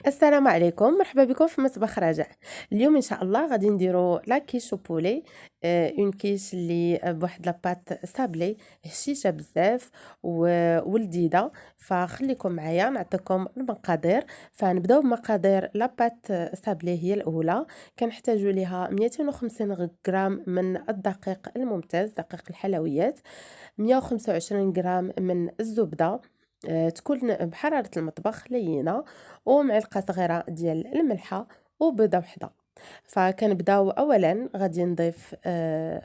السلام عليكم، مرحبا بكم في مطبخ رجاء. اليوم ان شاء الله غادي نديرو لا كيش بولي، اون كيش اللي بواحد لاباط سابلي هشيشه بزاف ولذيذه. فخليكم معايا نعطيكم المقادير. فنبداو بمقادير لاباط سابلي. هي الاولى كنحتاجوا ليها 250 غرام من الدقيق الممتاز، دقيق الحلويات، 125 غرام من الزبده تكون بحرارة المطبخ لينة، ومعلقة صغيرة ديال الملحة، وبيضة وحدة. فكنبداو اولا غادي نضيف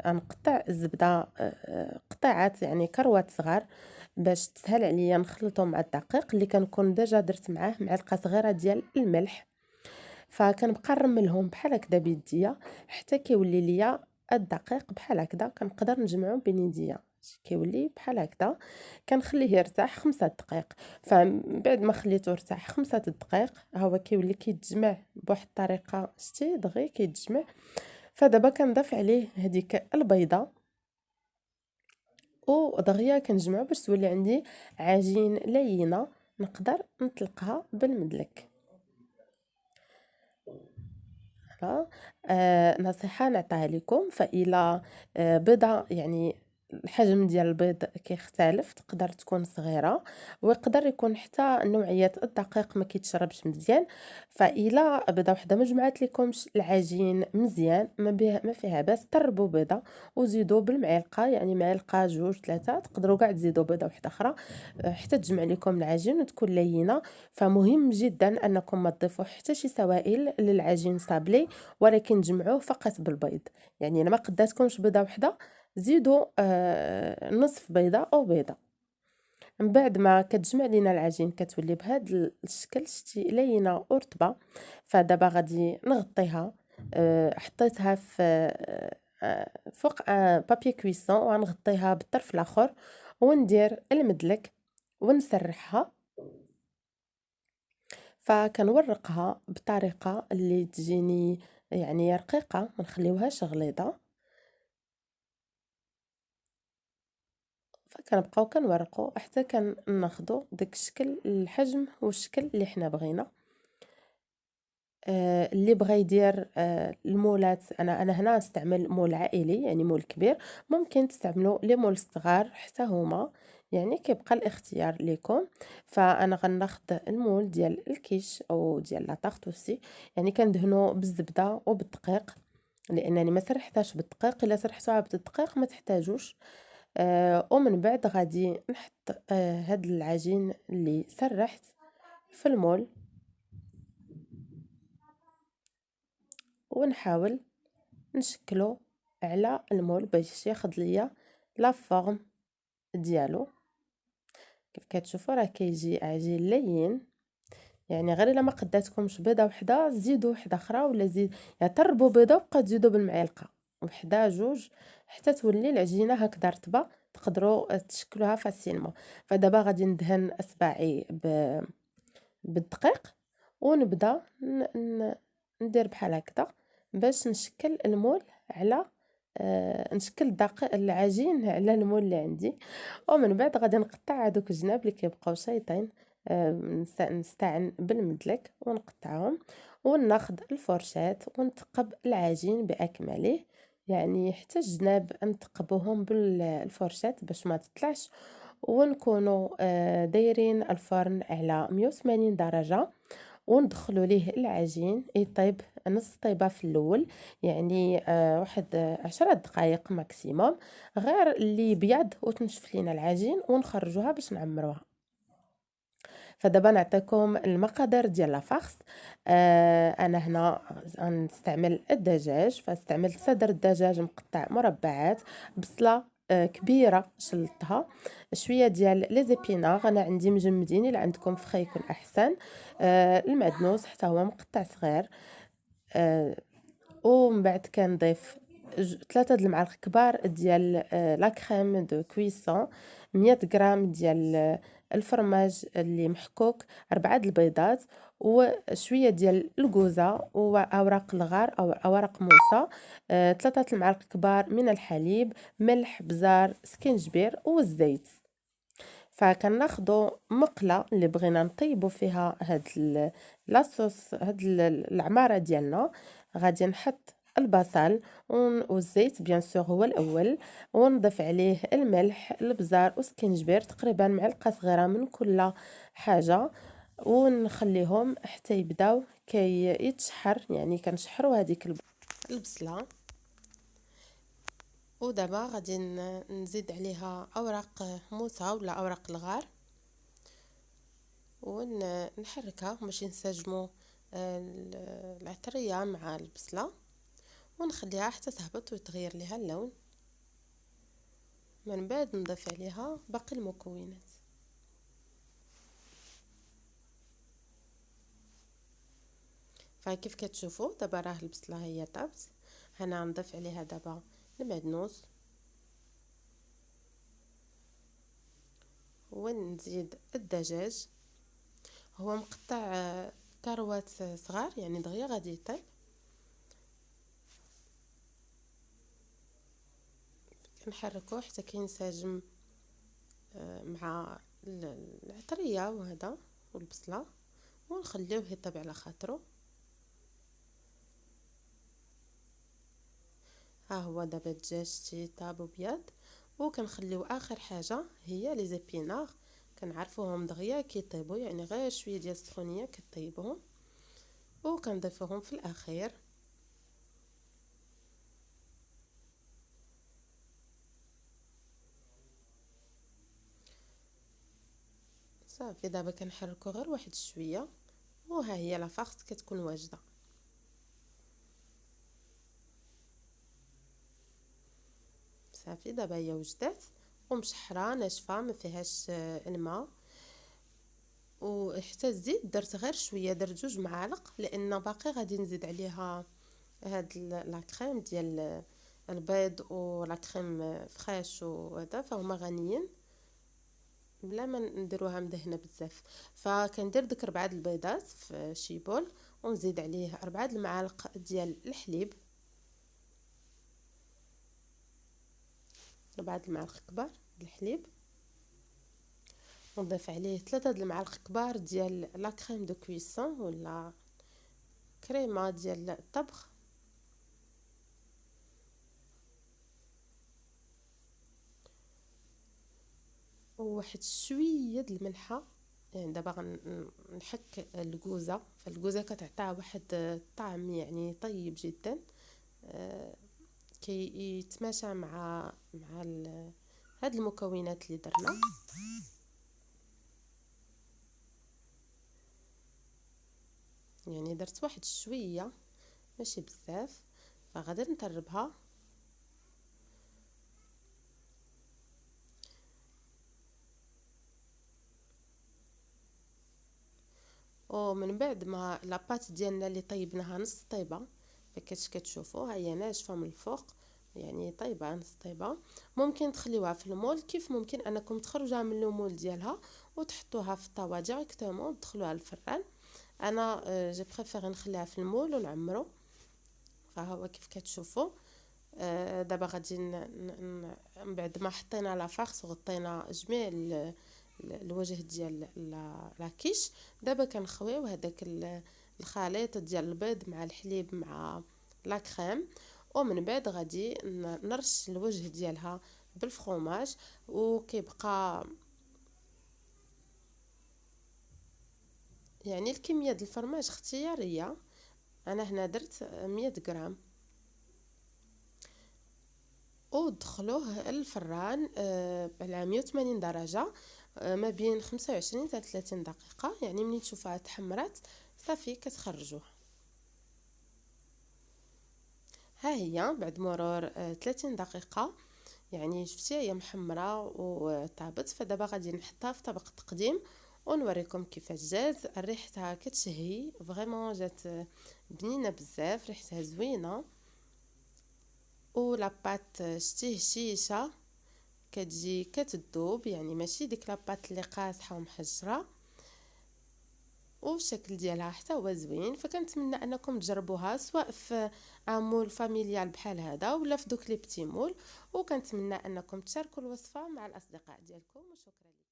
نقطع الزبده قطعات، يعني كروات صغار، باش تسهل عليا نخلطهم مع الدقيق اللي كنكون ديجا درت معاه معلقه صغيره ديال الملح. فكنبقى نرملهم بحال هكذا بيديا حتى كيولي ليا الدقيق بحال هكذا، كنقدر نجمعو بين يديا كيولي بحال هكذا. كنخليه يرتاح 5 دقائق. فبعد ما خليته يرتاح 5 دقائق ها هو كيولي كيتجمع بواحد الطريقه شتي دغيا كيتجمع. فدابا كنضيف عليه هذيك البيضه ودغيا كنجمعو باش تولي عندي عجين لينه نقدر نطلقها بالمدلك. نصيحة نعطيها لكم، فإلا بيضة يعني الحجم ديال البيض كيختلف، تقدر تكون صغيرة ويقدر يكون حتى نوعية الدقيق ما كيتشربش مزيان. فإلا بيضة وحدة ما جمعت لكمش العجين مزيان ما فيها باس، طربوا بيضة وزيدوا بالمعلقة، يعني معلقة 2 3 تقدروا كاع تزيدوا بيضة وحدة أخرى حتى تجمع لكم العجين وتكون لينة. فمهم جدا أنكم ما تضيفوا حتى شي سوائل للعجين صابلي، ولكن جمعوه فقط بالبيض. يعني انا ما قداتكمش بيضه وحده، زيدوا نصف بيضه او بيضه. من بعد ما كتجمع لينا العجين كتولي بهذا الشكل شتي لينه ورطبه. فدابا غادي نغطيها. حطيتها في فوق بابي كويسون، وغنغطيها بالطرف الاخر وندير المدلك ونسرحها. فكنورقها بطريقه اللي تجيني يعني رقيقه، ما نخليوهاش غليظه. فكنبقاو كنورقو حتى كناخدو داك الشكل، الحجم والشكل اللي حنا بغينا. اللي بغى يدير المولات، انا هنا نستعمل مول عائلي يعني مول كبير، ممكن تستعملوا لي مول صغار حتى هما، يعني كيبقى الاختيار لكم. فانا غناخد المول ديال الكيش او ديال لا طارطوسي، يعني كندهنو بالزبده وبالدقيق، لانني ما سرحتهاش بالدقيق. الا سرحتوها بالدقيق ما تحتاجوش. ومن بعد غادي نحط هاد العجين اللي سرحت في المول، ونحاول نشكلو على المول باش ياخد ليا لا فورم ديالو. كيف كتشوفوا راه كيجي عجين لين. يعني غير الا ما قداتكمش بيضه وحده زيدوا وحده اخرى، ولا زيد يعني طربوا بيضه وبقى تزيدوا بالمعلقه وحده جوج حتى تولي العجينه هكذا رطبه، تقدروا تشكلوها فاسيلمون. فدابا غادي ندهن اصبعي بالدقيق، ونبدا ندير بحال هكذا باش نشكل المول على نشكل دقيق العجين على المول اللي عندي. ومن بعد غادي نقطع هذوك الجناب اللي كيبقاو شايطين، نستعن بالمدلك ونقطعهم، وناخذ الفرشاة ونثقب العجين باكمله، يعني حتى الجناب نثقبوهم بالفرشاة باش ما تطلعش. ونكونوا دايرين الفرن على 180 درجة، وندخلوا ليه العجين يطيب نص طيبه في الاول، يعني واحد 10 دقائق ماكسيموم، غير اللي بيض وتنشف لينا العجين ونخرجوها باش نعمروها. فدابا نعطيكم المقادير ديال لافارس. انا هنا غنستعمل الدجاج، فاستعملت صدر الدجاج مقطع مربعات، بصله كبيره شلطها، شويه ديال لي زيبينار انا عندي مجمدين، الا عندكم فخا يكون احسن، المعدنوس حتى هو مقطع صغير، ومن بعد كنضيف 3 د المعالق كبار ديال لا كريم دو كويسون، 100 غرام ديال الفرماج اللي محكوك، 4 د البيضات، وشويه ديال الكوزه واوراق الغار او اوراق موسى، 3 د المعالق كبار من الحليب، ملح، بزار، سكينجبير والزيت. فكناخدو مقله اللي بغينا نطيبو فيها هاد لاصوص، هاد العماره ديالنا. غادي نحط البصل والزيت بيان سور هو الاول، ونضيف عليه الملح، البزار وسكينجبير، تقريبا معلقه صغيره من كل حاجه، ونخليهم حتى يبداو يتشحر، يعني كنشحروا هذيك البصله. ودابا غادي نزيد عليها اوراق موسى ولا اوراق الغار، ونحركها باش ينسجموا العطريه مع البصله، ونخليها حتى تهبط ويتغير لها اللون. من بعد نضيف عليها باقي المكونات. فكيف كتشوفوا دابا راه البصله هي طابت. هنا نضيف عليها دابا المعدنوس، ونزيد الدجاج، هو مقطع كروات صغار يعني دغيا غادي يطيب. كنحركوه حتى كينسجم مع العطريه وهذا والبصله، ونخليوه يطيب على خاطرو. ها هو دابا الدجاج طاب وبيض، وكنخليو اخر حاجه هي لي زيبينار، كنعرفوهم دغيا كيطيبوا، يعني غير شويه ديال السخونيه كطيبوهم، وكنضيفوهم في الاخير. صافي دابا كنحركو غير واحد شويه، وها هي لافارس كتكون واجده. صافي دابا هي وجدات ومشحره ناشفه ما فيهاش الماء، وحتى الزيت درت غير شويه، درت 2 معالق، لان باقي غادي نزيد عليها هاد لا كريم ديال البيض ولا كريم فريش وهذا، فهما غنيين بلا ما نديروها مدهنه بزاف. فكندير ديك 4 البيضات في شي بول، ونزيد عليه 4 المعالق ديال الحليب، 4 المعالق كبار ديال الحليب، ونضيف عليه 3 المعالق كبار ديال لا كريم دو كويسون ولا كريمه ديال الطبخ، وواحد شويه د الملحه. يعني دابا غنحك الكوزه، فالكوزه كتعطيها واحد الطعم يعني طيب جدا، كي يتماشى مع هاد المكونات اللي درنا. يعني درت واحد شويه ماشي بزاف، فغادي نطربها. ومن بعد ما لاباط ديالنا اللي طيبناها نص طيبه، فكاش كتشوفوا هي ناشفه من الفوق، يعني طيبه نص طيبه. ممكن تخليوها في المول، كيف ممكن انكم تخرجوها من المول ديالها وتحطوها في الطاوه ديريكتومون وتدخلوها الفران. انا جي بريفير نخليها في المول ونعمرو. فهو كيف كتشوفوا دابا غادي من بعد ما حطينا لافارس وغطينا جميع الوجه ديال لاكيش، دابا كنخويو هذاك الخليط ديال البيض مع الحليب مع لا كريم، ومن بعد غادي نرش الوجه ديالها بالفرomage. وكيبقى يعني الكميه ديال الفرماج اختياريه، انا هنا درت 100 غرام، ودخلوه الفران على 180 درجه ما بين 25 حتى 30 دقيقه. يعني ملي تشوفوها تحمرات صافي كتخرجوها. ها هي بعد مرور 30 دقيقه، يعني شفتي هي محمره وطابت. فدابا غادي نحطها في طبق التقديم ونوريكم كيفاش جات. ريحتها كتشهي فريمون، جات بنينه بزاف، ريحتها زوينه. لاباط شتيه هشيشه كتجي كتذوب، يعني ماشي ديك لاباط اللي قاصحه ومحجره. والشكل ديالها حتى هو زوين. فكنتمنى انكم تجربوها سواء في مول فاميليال بحال هذا ولا في دوك لي بتي مول. وكنتمنى انكم تشاركوا الوصفه مع الاصدقاء ديالكم. وشكرا لكم.